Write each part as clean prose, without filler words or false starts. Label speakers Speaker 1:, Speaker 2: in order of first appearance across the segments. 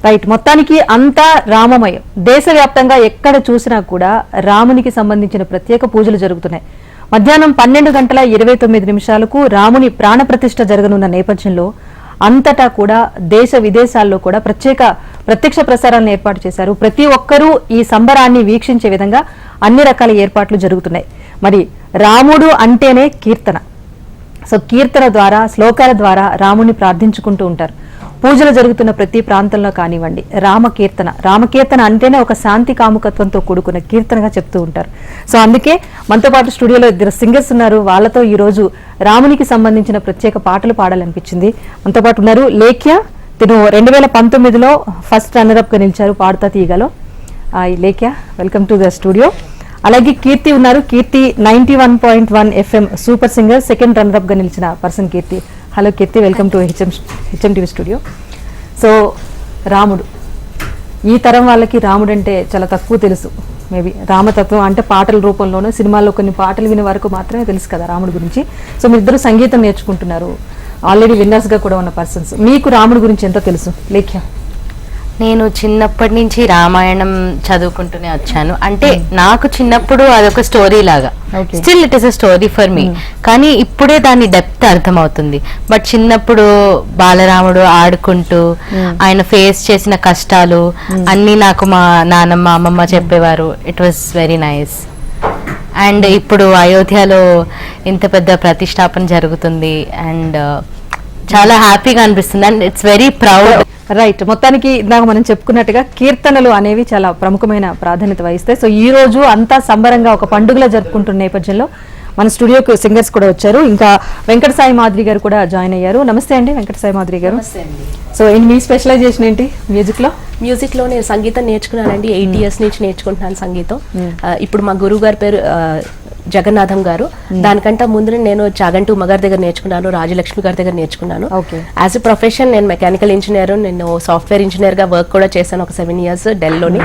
Speaker 1: Right, మొత్తానికి అంతా రామమయం. దేశవ్యాప్తంగా ఎక్కడ చూసినా కూడా రామునికి సంబంధించిన ప్రత్యేక పూజలు జరుగుతున్నాయి. మధ్యాహ్నం 12:29 రాముని ప్రాణప్రతిష్ఠ జరగనున్న నేపథ్యంలో అంతటా కూడా దేశ విదేశాల్లో కూడా ప్రత్యక్ష ప్రసారాలను ఏర్పాటు చేశారు. ప్రతి ఒక్కరూ ఈ సంబరాన్ని వీక్షించే విధంగా అన్ని రకాల ఏర్పాట్లు జరుగుతున్నాయి. మరి రాముడు అంటేనే కీర్తన. సో కీర్తన ద్వారా, శ్లోకాల ద్వారా రాముని ప్రార్థించుకుంటూ ఉంటారు. పూజలు జరుగుతున్న ప్రతి ప్రాంతంలో కానివ్వండి రామకీర్తన అంటేనే ఒక శాంతి కాముకత్వంతో కూడుకున్న కీర్తనగా చెప్తూ ఉంటారు. సో అందుకే మనతో పాటు స్టూడియోలో 2 సింగర్స్ ఉన్నారు. వాళ్ళతో ఈ రోజు రామునికి సంబంధించిన ప్రత్యేక పాటలు పాడాలనిపించింది. మనతో పాటు ఉన్నారు లేఖ్య. తిను 2019లో ఫస్ట్ రన్నరప్ గా నిలిచారు పాడుతా తీగలో. Lekhya, welcome to the studio. అలాగే కీర్తి ఉన్నారు. Keerthi 91.1 FM super singer, second runner up గా నిలిచిన person Keerthi. Hello Keerthi, welcome to HM TV studio. So రాముడు, ఈ తరం వాళ్ళకి రాముడు అంటే చాలా తక్కువ తెలుసు. మేబీ రామతత్వం అంటే పాటల రూపంలోనూ, సినిమాల్లో కొన్ని పాటలు వినే వరకు మాత్రమే తెలుసు కదా రాముడి గురించి. సో మీరిద్దరు సంగీతం నేర్చుకుంటున్నారు, ఆల్రెడీ విన్నర్స్ గా కూడా ఉన్న పర్సన్స్. మీకు రాముడి గురించి ఎంత తెలుసు లేఖ్య?
Speaker 2: నేను చిన్నప్పటి నుంచి రామాయణం చదువుకుంటూనే వచ్చాను. అంటే నాకు చిన్నప్పుడు అదొక స్టోరీ లాగా, still it is a story for me. కానీ ఇప్పుడే దాని డెప్త్ అర్థమవుతుంది. బట్ చిన్నప్పుడు బాలరాముడు ఆడుకుంటూ ఆయన ఫేస్ చేసిన కష్టాలు అన్ని నాకు మా నానమ్మ అమ్మమ్మ చెప్పేవారు. It was very nice. And ఇప్పుడు అయోధ్యలో ఇంత పెద్ద ప్రతిష్టాపన జరుగుతుంది అండ్ చాలా హ్యాపీగా అనిపిస్తుంది and it's very proud.
Speaker 1: Right, మొత్తానికి ఇందాక మనం చెప్పుకున్నట్టుగా కీర్తనలు అనేవి చాలా ప్రముఖమైన ప్రాధాన్యత వహిస్తాయి. సో ఈ రోజు అంతా సంబరంగా ఒక పండుగలా జరుపుకుంటున్న నేపథ్యంలో మన స్టూడియోకి సింగర్స్ కూడా వచ్చారు. ఇంకా వెంకట సాయి మాధురి గారు కూడా జాయిన్ అయ్యారు. నమస్తే అండి వెంకట సాయి మాధురి గారు. సో మీ స్పెషలైజేషన్ ఏంటి మ్యూజిక్ లో?
Speaker 3: నేను సంగీతం నేర్చుకున్నానండి. 8 years నుంచి నేర్చుకుంటున్నాను సంగీతం. ఇప్పుడు మా గురువు గారి పేరు జగన్నాథం గారు. దానికంటే ముందు నేను చాగంటి ఉమ్మగారి దగ్గర నేర్చుకున్నాను, రాజలక్ష్మి గారి దగ్గర నేర్చుకున్నాను. యాజ్ ఎ ప్రొఫెషన్ నేను మెకానికల్ ఇంజనీర్, నేను సాఫ్ట్వేర్ ఇంజనీర్ గా వర్క్ కూడా చేశాను ఒక 7 years ఢిల్లీలోని.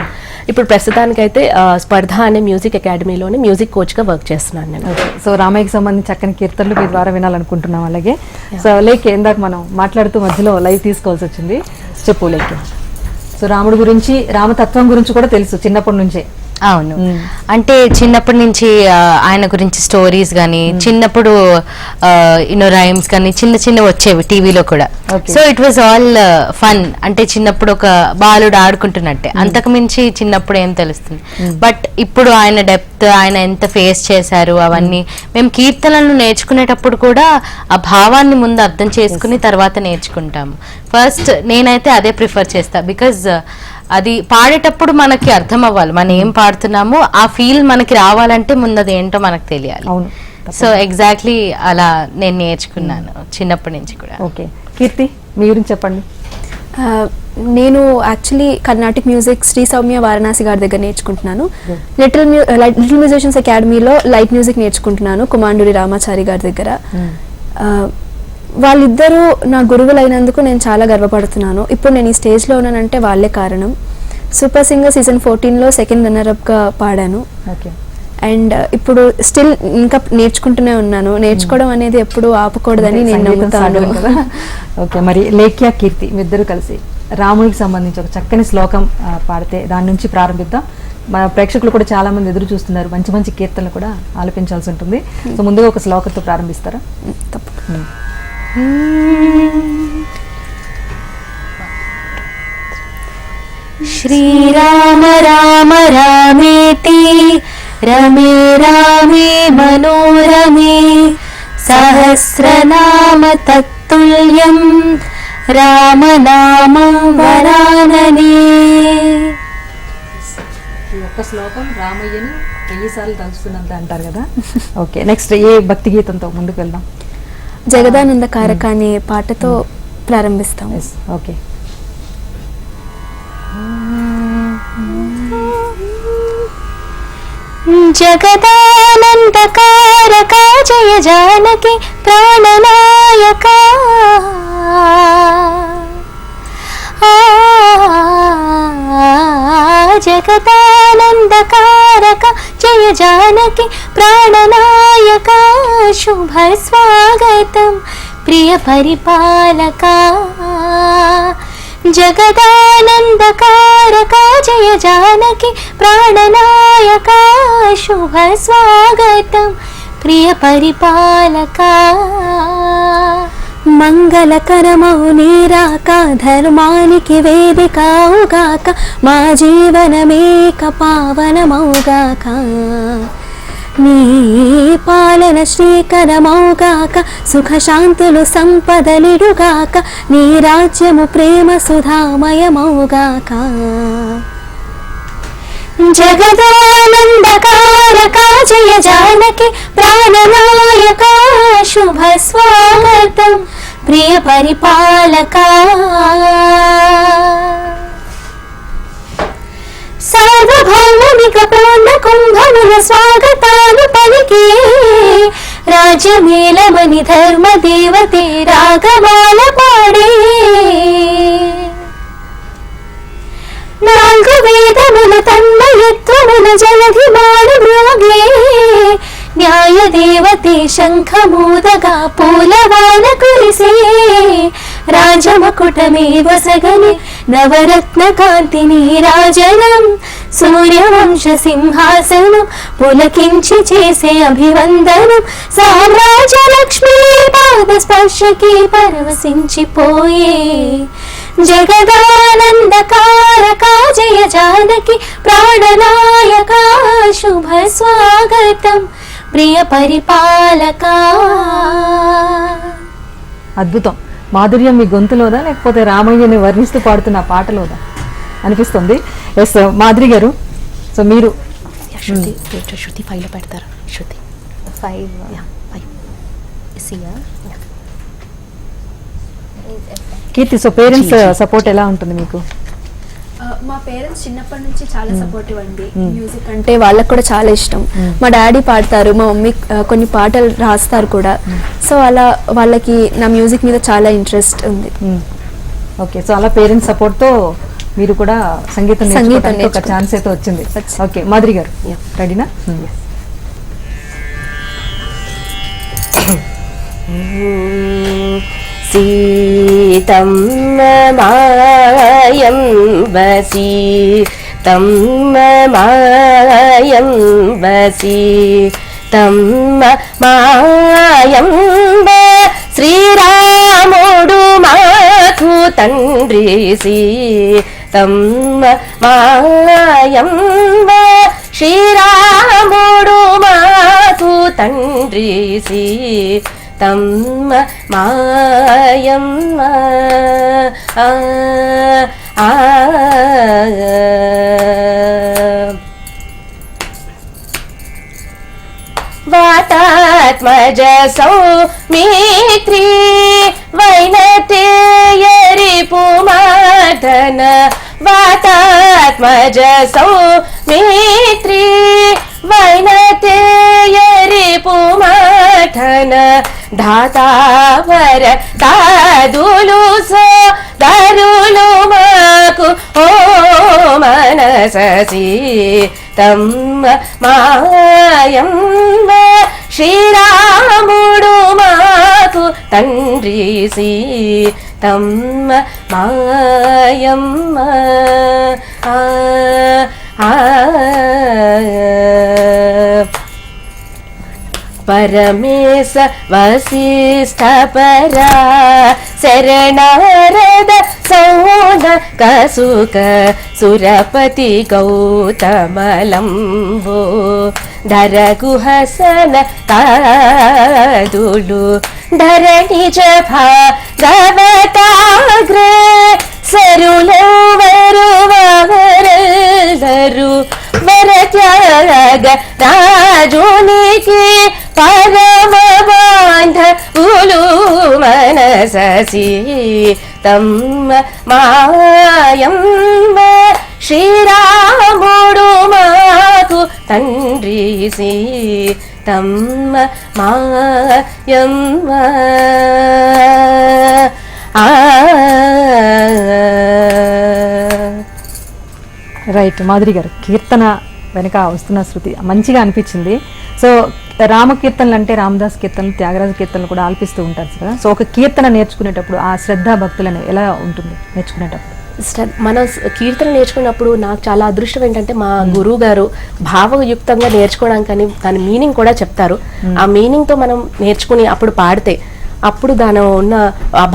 Speaker 3: ఇప్పుడు ప్రస్తుతానికైతే స్పర్ధ అనే మ్యూజిక్ అకాడమీలోని మ్యూజిక్ కోచ్ గా వర్క్ చేస్తున్నాను నేను.
Speaker 1: సో రామయ్యకి సంబంధించి చక్కని కీర్తనలు మీ ద్వారా వినాలనుకుంటున్నాం. అలాగే సో లేకే ఇందాక మనం మాట్లాడుతూ మధ్యలో లైవ్ తీసుకోవాల్సి వచ్చింది. చెప్పు లేకే. సో రాముడి గురించి, రామతత్వం గురించి కూడా తెలుసు చిన్నప్పటి నుంచే.
Speaker 2: అవును, అంటే చిన్నప్పటి నుంచి ఆయన గురించి స్టోరీస్ కానీ, చిన్నప్పుడు రైమ్స్ కానీ చిన్న వచ్చేవి టీవీలో కూడా. So it was all fun. అంటే చిన్నప్పుడు ఒక బాలుడు ఆడుకుంటున్నట్టే, అంతకు మించి చిన్నప్పుడు ఏం తెలుస్తుంది. బట్ ఇప్పుడు ఆయన డెప్త్, ఆయన ఎంత ఫేస్ చేశారు అవన్నీ మేము కీర్తనలను నేర్చుకునేటప్పుడు కూడా ఆ భావాన్ని ముందు అర్థం చేసుకుని తర్వాత నేర్చుకుంటాము. ఫస్ట్ నేనైతే అదే ప్రిఫర్ చేస్తా. బికాజ్ అది పాడేటప్పుడు మనకి అర్థం అవ్వాలి, మనం ఏం పాడుతున్నామో ఆ ఫీల్ మనకి రావాలంటే ముందు అది ఏంటో మనకు తెలియాలి. సో ఎగ్జాక్ట్లీ అలా నేను నేర్చుకున్నాను చిన్నప్పటి నుంచి కూడా.
Speaker 1: ఓకే కీర్తి, మీ గురించి చెప్పండి.
Speaker 4: నేను యాక్చువల్లీ కర్ణాటిక్ మ్యూజిక్ శ్రీ సౌమ్య వారణాసి గారి దగ్గర నేర్చుకుంటున్నాను. లిటిల్ మ్యూజిషియన్స్ అకాడమీలో లైట్ మ్యూజిక్ నేర్చుకుంటున్నాను కుమాండూరి రామాచారి గారి దగ్గర. వాళ్ళిద్దరూ నా గురువులైనందుకు నేను చాలా గర్వపడుతున్నాను. ఇప్పుడు నేను ఈ స్టేజ్లో ఉన్నానంటే వాళ్ళే కారణం. సూపర్ సింగర్ సీజన్ 14లో సెకండ్ రన్నరప్గా పాడాను. అండ్ ఇప్పుడు స్టిల్ ఇంకా నేర్చుకుంటూనే ఉన్నాను. నేర్చుకోవడం అనేది ఎప్పుడు ఆపకూడదని నేను నమ్ముతాను.
Speaker 1: ఓకే, మరి లేఖ్య, కీర్తి మీ ఇద్దరు కలిసి రాముడికి సంబంధించి ఒక చక్కని శ్లోకం పాడితే దాని నుంచి ప్రారంభిద్దాం. మన ప్రేక్షకులు కూడా చాలా మంది ఎదురు చూస్తున్నారు, మంచి మంచి కీర్తనలు కూడా ఆలపించాల్సి ఉంటుంది. సో ముందుగా ఒక శ్లోకంతో ప్రారంభిస్తారా?
Speaker 4: తప్పకుండా.
Speaker 2: శ్రీరామ రామ రామేతి రమే రామే మనోరమే సహస్రనామ తత్తుల్యం రామనామం వరాననే.
Speaker 1: ఒక్క శ్లోకం రామయ్యను 1000 సార్లు తలుచుకున్నంత అంటారు కదా. ఓకే, నెక్స్ట్ ఏ భక్తి గీతంతో ముందుకు వెళ్దాం?
Speaker 4: జగదానంద కారక అనే పాటతో ప్రారంభిస్తాం.
Speaker 1: ఓకే.
Speaker 2: జగదానంద కారక జయ జానకి ప్రాణనాయక జగదానంద కారక జయ జానకి ప్రాణనాయక శుభ స్వాగతం ప్రియ పరిపాలక జగదానందకారకా జయ జానకి ప్రాణనాయకా శుభ స్వాగతం ప్రియ పరిపాలకా.
Speaker 4: మంగళకరమౌ నీరాక ధర్మానికి వేదికవుగాక మా జీవనమేక పావనమౌగాక. నీ పాలన శ్రీకరమౌగాక సుఖశాంతులు సంపదలిడుగాక నీ రాజ్యము ప్రేమ సుధామయమౌగాక.
Speaker 2: జగదానందకారకా జయ జానకి ప్రాణనాయకా శుభ స్వాగతం ప్రియ పరిపాలకా. సార్వభౌమిక పూర్ణ కుంభముల స్వాగతాలు పలికే రాజ్యమేలమని ధర్మ దేవతే రాగమాల పాడే. నాలుగు వేదముల తన్మయత్వముల జలధి మాడు మ్రోగే న్యాయ దేవతే శంఖమూదగా పూలవాన కురిసే. రాజమకుటమే వసగని నవరత్న కాంతిని రాజనం సూర్యవంశ సింహాసనం పులకించి చేసే అభివందనం. సామ్రాజ్య లక్ష్మీ పాద స్పర్శకి పరవశించిపోయే. జగదానందకారకా జయ జానకి ప్రాణనాయకా శుభ స్వాగతం ప్రియ పరిపాలకా.
Speaker 1: అద్భుతం. మాధుర్యం మీ గొంతులోదా లేకపోతే రామయ్యని వర్ణిస్తూ పాడుతున్న పాటలోదా అనిపిస్తుంది. ఎస్ మాధురి గారు, సో మీరు
Speaker 3: శృతి శృతి 5లో పెడతారు. శృతి
Speaker 2: 5
Speaker 1: కీర్తి, సో పేరెంట్స్ సపోర్ట్ ఎలా ఉంటుంది మీకు?
Speaker 4: మా పేరెంట్స్ చిన్నప్పటి నుంచి చాలా సపోర్టివ్ అండి. మ్యూజిక్ అంటే వాళ్ళకు కూడా చాలా ఇష్టం. మా డాడీ పాడతారు, మా మమ్మీ కొన్ని పాటలు రాస్తారు కూడా. సో అలా వాళ్ళకి నా మ్యూజిక్ మీద చాలా ఇంట్రెస్ట్ ఉంది.
Speaker 1: ఓకే, సో అలా పేరెంట్స్ సపోర్ట్ తో మీరు కూడా సంగీతం నేర్చుకోవడానికి ఒక
Speaker 4: నేర్చుకుంటాం.
Speaker 1: ఛాన్స్ అయితే వచ్చింది. ఓకే మాధురి గారు రెడీనా?
Speaker 3: సీతం మాయం వసీ తం మాయం వసీ తం మాయం శ్రీరాముడు మాకు తండ్రి సీతం మాయం శ్రీరాముడు మాకు తండ్రి సీతం మాయం వాతాత్మజ సౌమిత్రి వైనతేయరి పుమార్దన వాతాత్మజ సౌమిత్రి వైనతేయరి పుమార్దన ధాతావర తాదులు సో దరులు మాకు ఓ మనసీ తం మాయం శ్రీరాముడు మాకు తండ్రి సీతం మాయం పరమేశ వశిష్ఠ పరా శరణారద సౌన కసుక సురపతి గౌతమలంబో ధర గుహసన తాదులు ధరణి భాగవతాగ్ర సరులవరు వరలరు వరత్యాగ రాజునికి పరమ బాంధవులు మనసీ తం మాయం శ్రీరాముడు మాకు తండ్రి సీతం మాయం
Speaker 1: రైట్ మాధురి గారు, కీర్తన వెనక వస్తున్న శృతి మంచిగా అనిపించింది. సో రామ కీర్తనలు అంటే రామదాస్ కీర్తనలు, త్యాగరాజ కీర్తనలు కూడా ఆలపిస్తూ ఉంటారు కదా. సో ఒక కీర్తన నేర్చుకునేటప్పుడు ఆ శ్రద్ధ భక్తులను ఎలా ఉంటుంది నేర్చుకునేటప్పుడు?
Speaker 3: మనం కీర్తన నేర్చుకున్నప్పుడు నాకు చాలా అదృష్టం ఏంటంటే మా గురువు గారు భావయుక్తంగా నేర్చుకోవడానికి అని దాని మీనింగ్ కూడా చెప్తారు. ఆ మీనింగ్ తో మనం నేర్చుకుని అప్పుడు పాడితే అప్పుడు దాని ఉన్న ఆ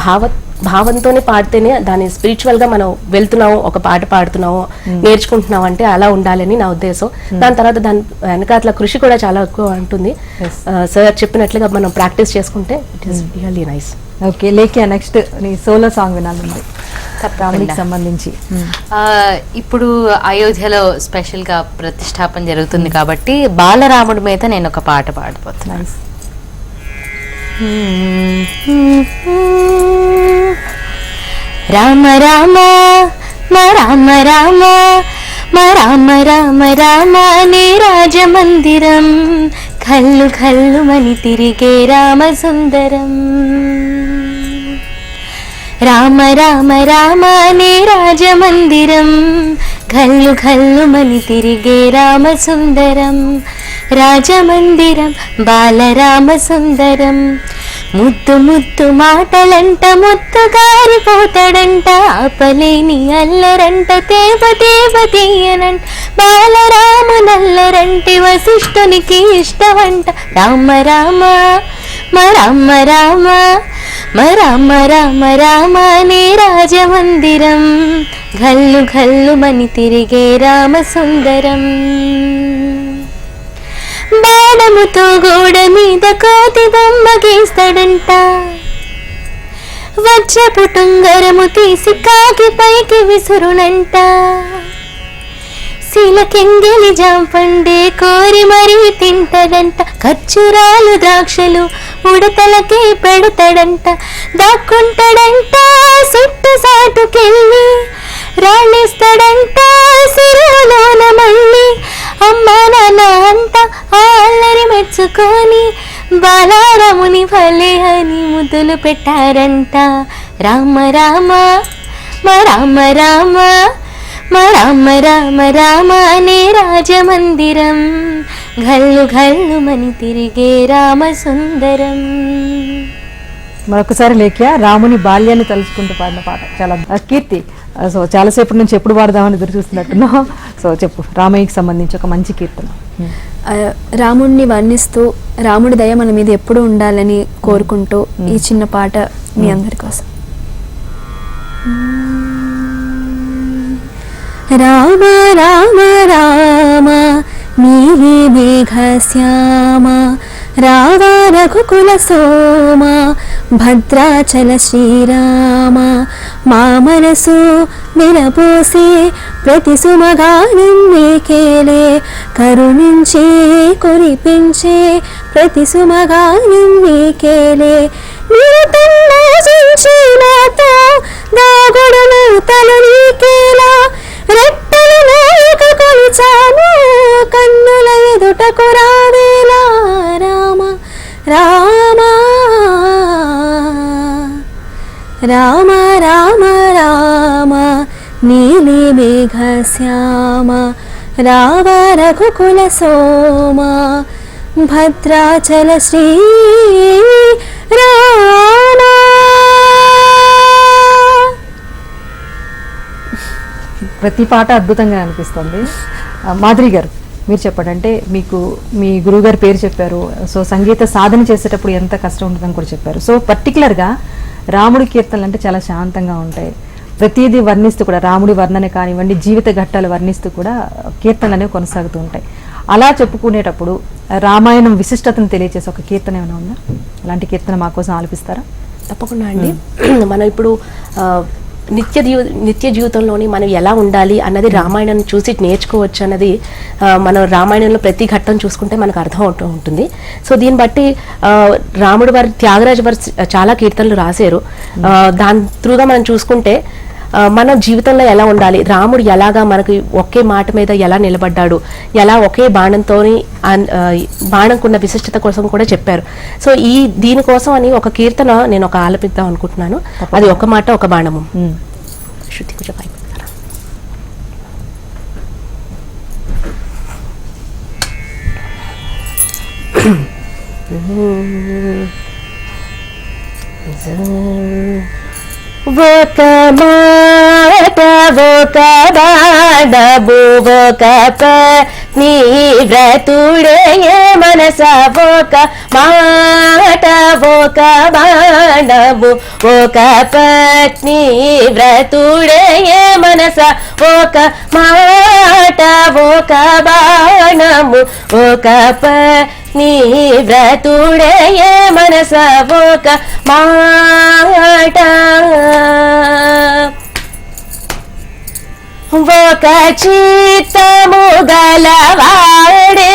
Speaker 3: భావంతోనే పాడితేనే దాని స్పిరిచువల్ గా మనం వెళ్తున్నాము, ఒక పాట పాడుతున్నాము, నేర్చుకుంటున్నాం అంటే అలా ఉండాలని నా ఉద్దేశం. దాని తర్వాత దాని వెనకాతల కృషి కూడా చాలా ఎక్కువ ఉంటుంది. సార్ చెప్పినట్లుగా మనం ప్రాక్టీస్ చేసుకుంటే it is really nice.
Speaker 1: Okay Lekhya, next నీ సోలో సాంగ్ వినాలండి రామునికి సంబంధించి.
Speaker 2: ఇప్పుడు అయోధ్యలో స్పెషల్ గా ప్రతిష్టాపన జరుగుతుంది కాబట్టి బాలరాముడి మీద నేను ఒక పాట పాడబోతున్నాను. రామ రామ రామ రామ రామ రామ రామ నీ రాజమందిరం కల్లు కల్లు మని తిరిగే రామ సుందరం. రామ రామ రామ నీ రాజమందిరం కల్లు కల్లు మని తిరిగే రామ సుందరం. రాజమందిరం బాలరామ సుందరం. ముద్దు ముద్దు మాటలంట ముద్దు గారిపోతాడంట ఆపలేని అల్లరంట తేవ తేవ తీయనంట బాలరాము నల్లరంటి వశిష్ఠునికి ఇష్టమంట. రామ రామ రామ రామ రామ రామ రామ నీ రాజమందిరం గల్లు గల్లు మని తిరిగే రామ సుందరం. బాణముతో గోడ మీద కోతి బొమ్మ గీస్తాడంట వజ్రపు టుంగరము తీసి కాకి పైకి విసురునంట. శీలకెంగిలి జాంపండే కోరి మరీ తింటడంట. ఖర్జూరాలు ద్రాక్షలు ఉడతలకి పెడతాడంట. దాక్కుంటాడంట సుట్టు సాటుకెళ్ళి రాణిస్తాడంట సిరులోన మళ్ళీ. అమ్మ నాన్న అంట అల్లరి మెచ్చుకొని బాలరాముని భలే అని ముద్దులు పెట్టారంట. రామ రామ రామ రామ రామ రామ రామ నీ రాజమందిరం గల్లు గల్లు మని తిరిగే రామ సుందరం.
Speaker 1: మరొకసారి లేఖ్య రాముని బాల్యాన్ని తలుచుకుంటూ పాడిన పాట చాలా కీర్తి. సో చాలాసేపటి నుంచి ఎప్పుడు పాడదామని ఎదురు చూస్తున్నట్టున్నాం. సో చెప్పు రామయ్యకి సంబంధించి ఒక మంచి కీర్తన.
Speaker 4: రాముడిని వర్ణిస్తూ రాముడి దయ మన మీద ఎప్పుడు ఉండాలని కోరుకుంటూ ఈ చిన్న పాట మీ అందరి కోసం. రామ రామ రామ నీలి మేఘ శ్యామ రావ రఘుకుల సోమ భద్రాచల శ్రీరామ మా మనసు విరపోసే ప్రతి సుమగానం నీకేలే కరుణించే కురిపించే ప్రతి సుమగానం నీకేలే నాతో దాగుడును తలు నీకేలా రెట్టలు నాయక కొలిచాను కన్నుల ఎదుటకు రావేలా. రామ రామ రామ రామ రామ నీలి మేఘ శ్యామ రావ రఘుకుల సోమ భద్రాచల శ్రీ రామ.
Speaker 1: ప్రతి పాట అద్భుతంగా అనిపిస్తుంది. మాధురి గారు మీరు చెప్పండి, అంటే మీకు మీ గురువు గారి పేరు చెప్పారు, సో సంగీత సాధన చేసేటప్పుడు ఎంత కష్టం ఉంటుందని కూడా చెప్పారు. సో పర్టికులర్గా రాముడి కీర్తనలు అంటే చాలా శాంతంగా ఉంటాయి. ప్రతిదీ వర్ణిస్తూ కూడా రాముడి వర్ణన కానివ్వండి, జీవిత ఘట్టాలు వర్ణిస్తూ కూడా కీర్తనలు అనేవి కొనసాగుతూ ఉంటాయి. అలా చెప్పుకునేటప్పుడు రామాయణం విశిష్టతను తెలియజేసే ఒక కీర్తన ఏమైనా ఉందా? అలాంటి కీర్తన మా కోసం ఆలపిస్తారా?
Speaker 3: తప్పకుండా అండి. మనం ఇప్పుడు నిత్య జీవితంలోని మనం ఎలా ఉండాలి అన్నది రామాయణాన్ని చూసి నేర్చుకోవచ్చు అన్నది మనం రామాయణంలో ప్రతి ఘట్టం చూసుకుంటే మనకు అర్థం అవుతూ ఉంటుంది. సో దీన్ని బట్టి రాముడు వారి త్యాగరాజు వారు చాలా కీర్తనలు రాశారు. దాని త్రూగా మనం చూసుకుంటే మన జీవితంలో ఎలా ఉండాలి, రాముడు ఎలాగా మనకి ఒకే మాట మీద ఎలా నిలబడ్డాడు, ఎలా ఒకే బాణంతోని బాణంకున్న విశిష్టత కోసం కూడా చెప్పారు. సో దీనికోసం అని ఒక కీర్తన నేను ఒక ఆలపిద్దాం అనుకుంటున్నాను. అది ఒక మాట ఒక బాణము. శృతి కొంచెం అయిపోతారా? ఒక మాట
Speaker 2: ఒక బాణము ఒక పత్ని వ్రతుడే మనస ఒక మాట ఒక బాణము ఒక పత్ని వ్రతుడే మనస ఒక మాట ఒక బాణము ఒక పత్ని వ్రతుడే మనస ఒక మాట ఒక చిత్తము గలవాడే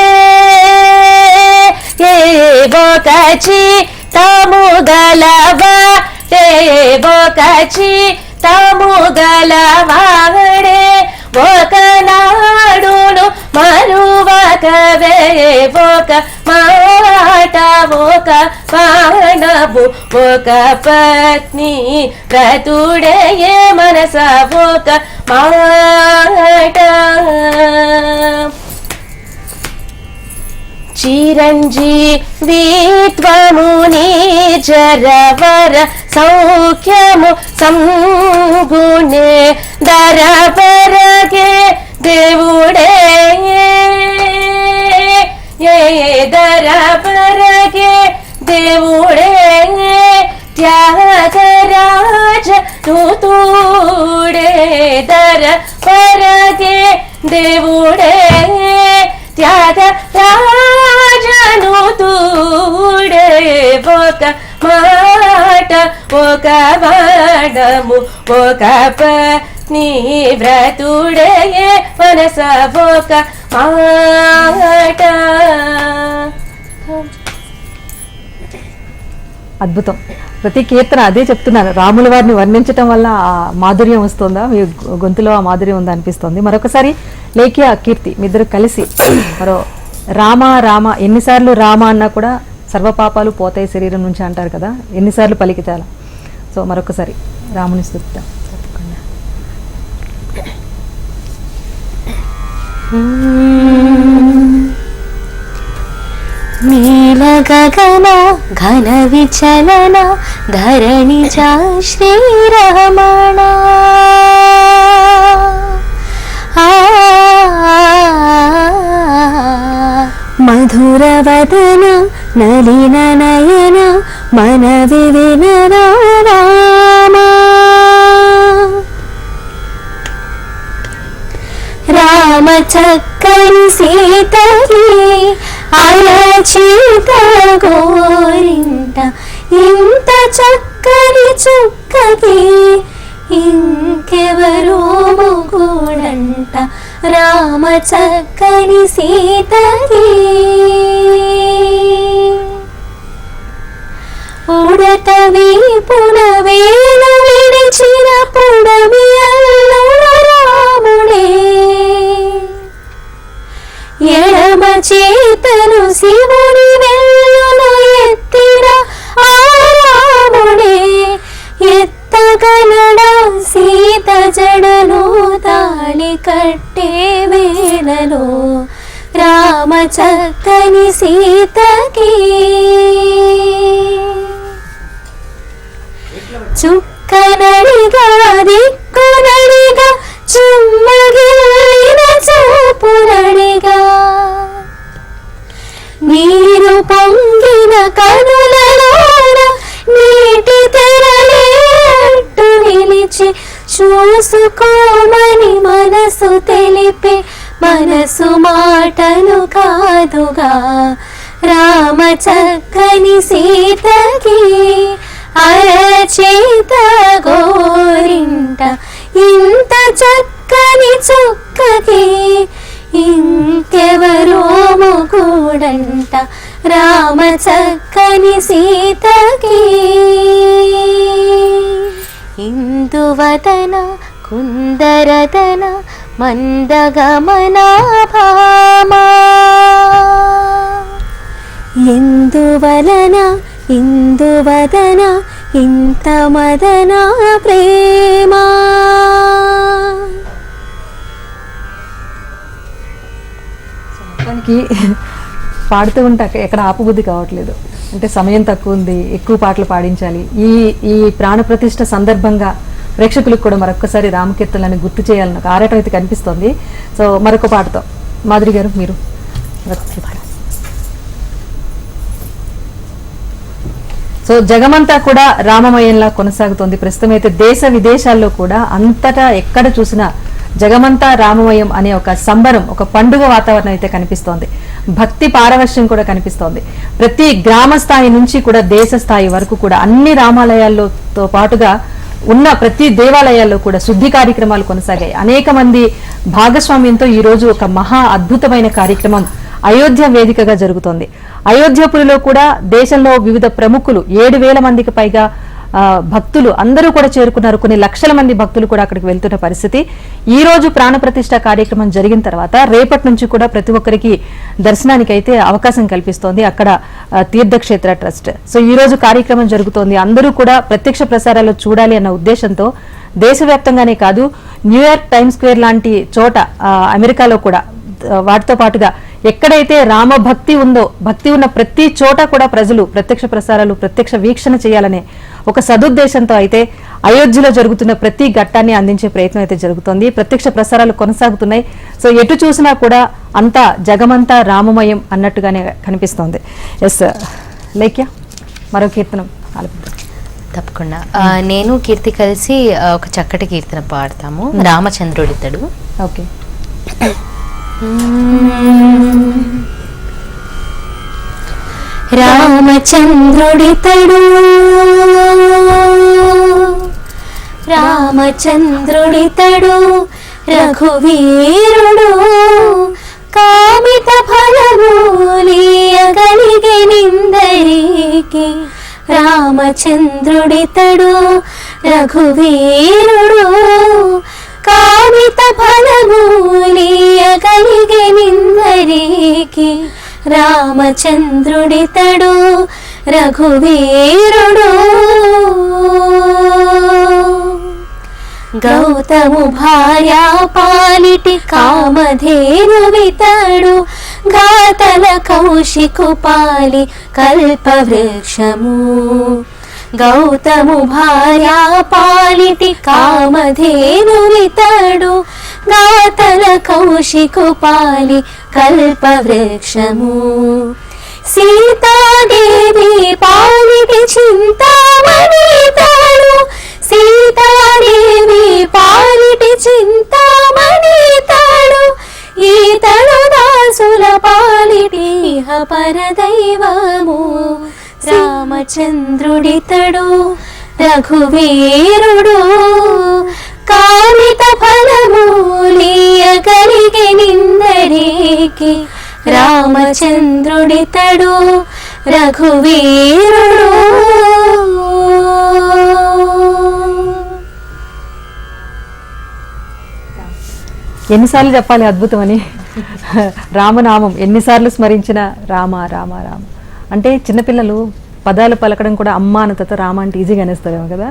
Speaker 2: ఒక చిత్తము గలవాడే ఒక చిత్తము గలవాడే ఒకనాడును మరువకవే ఒక మాట ఒక బాణము ఒక పత్ని వ్రతుడే మనస ఒక మాట చిరంజీవిత్వము జరవర సౌఖ్యము సంగుణే దరపరగే దేవుడే దరపరగే దేవుడే త్యాగరాజ తూడే దరపరగే దేవుడే త్యాగరాజను తూడే ఒక మాట ఒక బాణము ఒక పత్ని వ్రతుడే మనస ఒక మాట.
Speaker 1: అద్భుతం. ప్రతి కీర్తన అదే చెప్తున్నారు, రాముల వారిని వర్ణించటం వల్ల ఆ మాధుర్యం వస్తుందా, మీ గొంతులో ఆ మాధుర్యం ఉందా అనిపిస్తుంది. మరొకసారి లేఖ్య కీర్తి మీ ఇద్దరు కలిసి మరో రామ రామ, ఎన్నిసార్లు రామ అన్నా కూడా సర్వపాపాలు పోతాయి శరీరం నుంచి అంటారు కదా, ఎన్నిసార్లు పలికితాల. సో మరొకసారి రాముని స్తుతిద్దాం.
Speaker 2: నీల గగన ఘన విచలన ధరణిజా శ్రీరమణ మధుర వదన నలిన నయన మన వివిన రామ చక్కని సీతకి అలచిత గోరింట ఇంత చక్కని చుక్కకి ఇంకెవరో మొగుడంట రామ చక్కని సీతకి ఉడత వీపున వేలు విడిచిన పుడమి అల్లుడ రాముడే ఎడమ చేతను శివుని వెల్లును ఎత్తిన ఆ రాముడే ఎత్తగలడా సీత జడను తాళి కట్టే వేళలో రామ చక్కని సీతకి చుక్కనడిగా దిక్కునడిగా చుమ్మగిలిన చూపునడిగా నీరు పొంగిన కనులలోన నీటి తెరలేట్టు నిలిచి చూసుకోమని మనసు తెలిపే మనసు మాటలు కాదుగా రామ చక్కని సీతకి అరచేత గోరింట ఇంత చక్కని చుక్కకి ఇంకెవరో మొగుడంట రామ చక్కని సీతకి ఇందువదన కుందరదన మందగమనా భామా ఎందువలన ఇందువదన ఇంత మదన ప్రేమ
Speaker 1: మొత్తానికి పాడుతూ ఉంటే ఎక్కడ ఆపబుద్ధి కావట్లేదు. అంటే సమయం తక్కువ ఉంది, ఎక్కువ పాటలు పాడించాలి. ఈ ప్రాణప్రతిష్ఠ సందర్భంగా ప్రేక్షకులకు కూడా మరొకసారి రామకీర్తనలను గుర్తు చేయాలని ఒక ఆరాటం అయితే కనిపిస్తోంది. సో మరొక పాటతో మాధురి గారు మీరు సో జగమంతా కూడా రామమయంలా కొనసాగుతోంది. ప్రస్తుతం అయితే దేశ విదేశాల్లో కూడా అంతటా ఎక్కడ చూసినా జగమంతా రామమయం అనే ఒక సంబరం, ఒక పండుగ వాతావరణం అయితే కనిపిస్తోంది. భక్తి పారవశ్యం కూడా కనిపిస్తోంది. ప్రతి గ్రామ స్థాయి నుంచి కూడా దేశ స్థాయి వరకు కూడా అన్ని రామాలయాల్లోతో పాటుగా ఉన్న ప్రతి దేవాలయాల్లో కూడా శుద్ధి కార్యక్రమాలు కొనసాగాయి. అనేక మంది భాగస్వామ్యంతో ఈ రోజు ఒక మహా అద్భుతమైన కార్యక్రమం అయోధ్య వేదికగా జరుగుతోంది. అయోధ్యపురిలో కూడా దేశంలో వివిధ ప్రముఖులు 7,000 మందికి పైగా భక్తులు అందరూ కూడా చేరుకున్నారు. కొన్ని లక్షల మంది భక్తులు కూడా అక్కడికి వెళ్తున్న పరిస్థితి. ఈ రోజు ప్రాణప్రతిష్ఠ కార్యక్రమం జరిగిన తర్వాత రేపటి నుంచి కూడా ప్రతి ఒక్కరికి దర్శనానికి అయితే అవకాశం కల్పిస్తోంది అక్కడ తీర్థక్షేత్ర ట్రస్ట్. సో ఈ రోజు కార్యక్రమం జరుగుతోంది. అందరూ కూడా ప్రత్యక్ష ప్రసారాలు చూడాలి అన్న ఉద్దేశంతో దేశవ్యాప్తంగానే కాదు, న్యూయార్క్ టైమ్ స్క్వేర్ లాంటి చోట అమెరికాలో కూడా వాటితో పాటుగా ఎక్కడైతే రామభక్తి ఉందో, భక్తి ఉన్న ప్రతి చోట కూడా ప్రజలు ప్రత్యక్ష ప్రసారాలు, ప్రత్యక్ష వీక్షణ చేయాలనే ఒక సదుద్దేశంతో అయితే అయోధ్యలో జరుగుతున్న ప్రతి ఘట్టాన్ని అందించే ప్రయత్నం అయితే జరుగుతోంది. ప్రత్యక్ష ప్రసారాలు కొనసాగుతున్నాయి. సో ఎటు చూసినా కూడా అంతా జగమంతా రామమయం అన్నట్టుగానే కనిపిస్తోంది. ఎస్ లేఖ్య మరో కీర్తనం ఆలపిద్దాం.
Speaker 2: తప్పకుండా. నేను కీర్తి కలిసి ఒక చక్కటి కీర్తన పాడతాము, రామచంద్రుడితడు.
Speaker 1: ఓకే.
Speaker 5: రామచంద్రుడితడు రామచంద్రుడితడు రఘువీరుడు కామిత ఫలమూలియగలిగే నిందరికి రామచంద్రుడితడు రఘువీరుడు కామిత ఫలమూలియగలిగే నిందరికి రామచంద్రుడితడు రఘువీరుడు గౌతము భార్యా పాలిటి కామధేనువితడు ఘాతల కౌశికు పాలి కల్పవృక్షము గౌతము భార్యా పాలిటి కామధేనువితడు గాతల కౌశికు పాలి కల్పవృక్షము సీతాదేవి పాలిటి చింతామణితడు సీతాదేవి పాలిటి చింతామణితడు ఈతడు దాసుల పాలిటి పరదైవము రామచంద్రుడితడు రఘువీరుడు కామిత ఫలమూలియగలిగే నిందరికి రామచంద్రుడితడు రఘువీరుడు.
Speaker 1: ఎన్నిసార్లు చెప్పాలి అద్భుతం అని. రామనామం ఎన్నిసార్లు స్మరించిన రామ రామ రామ అంటే చిన్నపిల్లలు పదాలు పలకడం కూడా అమ్మ అన్న తర్వాత రామ అంటే ఈజీగా అనేస్తారేమో కదా.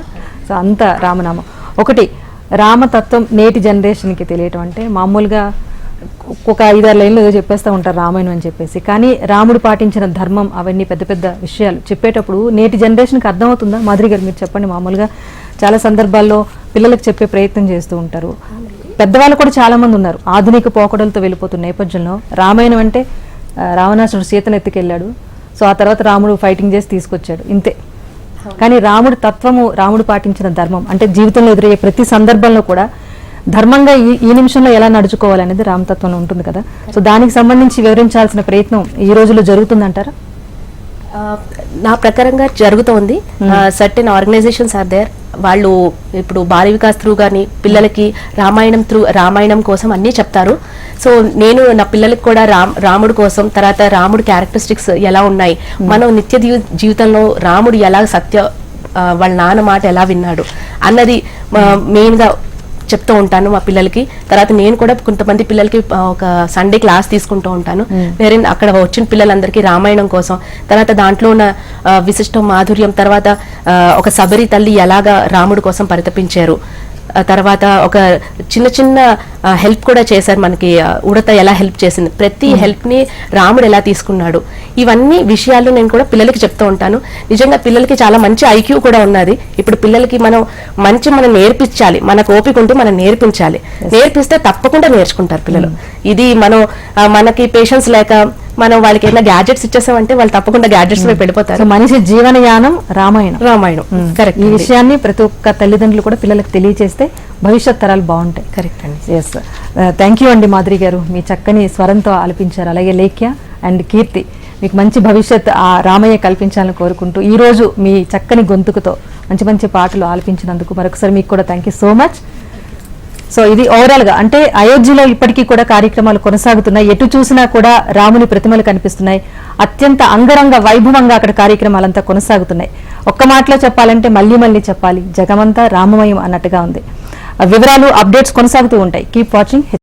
Speaker 1: సో అంత రామనామం. ఒకటి రామతత్వం నేటి జనరేషన్కి తెలియటం అంటే మామూలుగా ఒక 5-6 లైన్లు ఏదో చెప్పేస్తూ ఉంటారు రామాయణం అని చెప్పేసి, కానీ రాముడు పాటించిన ధర్మం అవన్నీ పెద్ద పెద్ద విషయాలు చెప్పేటప్పుడు నేటి జనరేషన్కి అర్థమవుతుందా? మాధురి గారు మీరు చెప్పండి. మామూలుగా చాలా సందర్భాల్లో పిల్లలకు చెప్పే ప్రయత్నం చేస్తూ ఉంటారు. పెద్దవాళ్ళు కూడా చాలా మంది ఉన్నారు ఆధునిక పోకడలతో వెళ్ళిపోతున్న నేపథ్యంలో. రామాయణం అంటే రావణాసుడు సీతను ఎత్తుకెళ్ళాడు, సో ఆ తర్వాత రాముడు ఫైటింగ్ చేసి తీసుకొచ్చాడు, ఇంతే. కానీ రాముడి తత్వము, రాముడు పాటించిన ధర్మం అంటే జీవితంలో ఎదురయ్యే ప్రతి సందర్భంలో కూడా ధర్మంగా ఈ నిమిషంలో ఎలా నడుచుకోవాలనేది రామతత్వంలో ఉంటుంది కదా. సో దానికి సంబంధించి వివరించాల్సిన ప్రయత్నం ఈ రోజుల్లో జరుగుతుందంటారా?
Speaker 3: నా ప్రకారంగా జరుగుతోంది. Certain organisations are there. వాళ్ళు ఇప్పుడు బాల వికాస్ త్రూ కానీ పిల్లలకి రామాయణం కోసం అన్నీ చెప్తారు. సో నేను నా పిల్లలకి కూడా రాముడు కోసం, తర్వాత రాముడు క్యారెక్టరిస్టిక్స్ ఎలా ఉన్నాయి, మనం నిత్య జీవితంలో రాముడు ఎలా వాళ్ళ నాన్న మాట ఎలా విన్నాడు అన్నది మెయిన్గా చెప్తూ ఉంటాను మా పిల్లలకి. తర్వాత నేను కూడా కొంతమంది పిల్లలకి ఒక సండే క్లాస్ తీసుకుంటూ ఉంటాను, వేరే అక్కడ వచ్చిన పిల్లలందరికీ రామాయణం కోసం, తర్వాత దాంట్లో ఉన్న విశిష్ట మాధుర్యం, తర్వాత ఒక శబరి తల్లి ఎలాగా రాముడి కోసం పరితపించారు, తర్వాత ఒక చిన్న చిన్న హెల్ప్ కూడా చేశారు మనకి. ఉడత ఎలా హెల్ప్ చేసింది, ప్రతి హెల్ప్ ని రాముడు ఎలా తీసుకున్నాడు, ఇవన్నీ విషయాలు నేను కూడా పిల్లలకి చెప్తూ ఉంటాను. నిజంగా పిల్లలకి చాలా మంచి ఐక్యూ కూడా ఉన్నది. ఇప్పుడు పిల్లలకి మనం నేర్పించాలి, మనకు ఓపిక ఉంటే మనం నేర్పించాలి. నేర్పిస్తే తప్పకుండా నేర్చుకుంటారు పిల్లలు. ఇది మనకి పేషెన్స్ లేక మనం వాళ్ళకి ఏదైనా గ్యాడ్జెట్స్ ఇచ్చేసామంటే వాళ్ళు తప్పకుండా గ్యాడ్జెట్స్ వైపు వెళ్ళిపోతారు.
Speaker 1: మనిషి జీవనయానం రామాయణం.
Speaker 3: కరెక్ట్.
Speaker 1: ఈ విషయాన్ని ప్రతి ఒక్క తల్లిదండ్రులు కూడా పిల్లలకు తెలియజేస్తే భవిష్యత్ తరాలు బాగుంటాయి.
Speaker 3: కరెక్ట్ అండి.
Speaker 1: ఎస్, థ్యాంక్ యూ అండి మాధురి గారు, మీ చక్కని స్వరంతో ఆలపించారు. అలాగే లేఖ్య అండ్ కీర్తి, మీకు మంచి భవిష్యత్ ఆ రామయ్య కల్పించాలని కోరుకుంటూ ఈ రోజు మీ చక్కని గొంతుకుతో మంచి మంచి పాటలు ఆలపించినందుకు మరొకసారి మీకు కూడా thank you so much. So ఇది ఓవరాల్ గా అంటే అయోధ్యలో ఇప్పటికీ కూడా కార్యక్రమాలు కొనసాగుతున్నాయి. ఎటు చూసినా కూడా రాముని ప్రతిమలు కనిపిస్తున్నాయి. అత్యంత అంగరంగ వైభవంగా అక్కడ కార్యక్రమాలంతా కొనసాగుతున్నాయి. ఒక్క మాటలో చెప్పాలంటే మళ్ళీ చెప్పాలి, జగమంతా రామమయం అన్నట్టుగా ఉంది. వివరాలు అప్డేట్స్ కొనసాగుతూ ఉంటాయి. Keep watching.